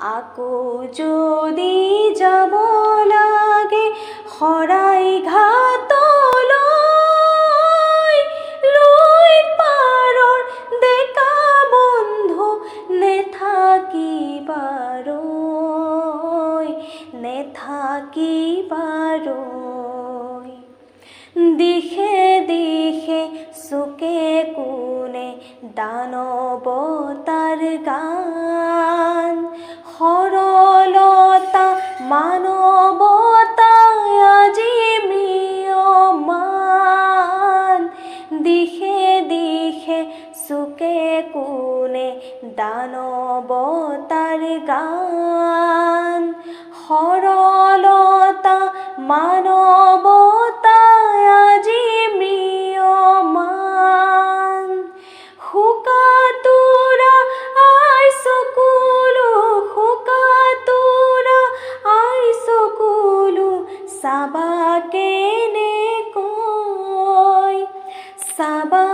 আকৌ যদি যাব লাগে শৰাই ঘাটলৈ, লুইত পাৰৰ ডেকা বন্ধু নেথাকিবাৰৈ, নেথাকিবাৰৈ। দিশে দিশে চুকে কোণে দানৱতাৰ গান, সৰলতা মানৱতা আজি ম্ৰিয়মান। দিশে দিশে চুকে কোণে দানৱতাৰ গান, সৰলতা মানৱতা আজি ম্ৰিয়মান। শোকাতুৰা আই চকুলো, শোকাতুৰা আই চকুলো, চাবা কেনেকৈ, চাবা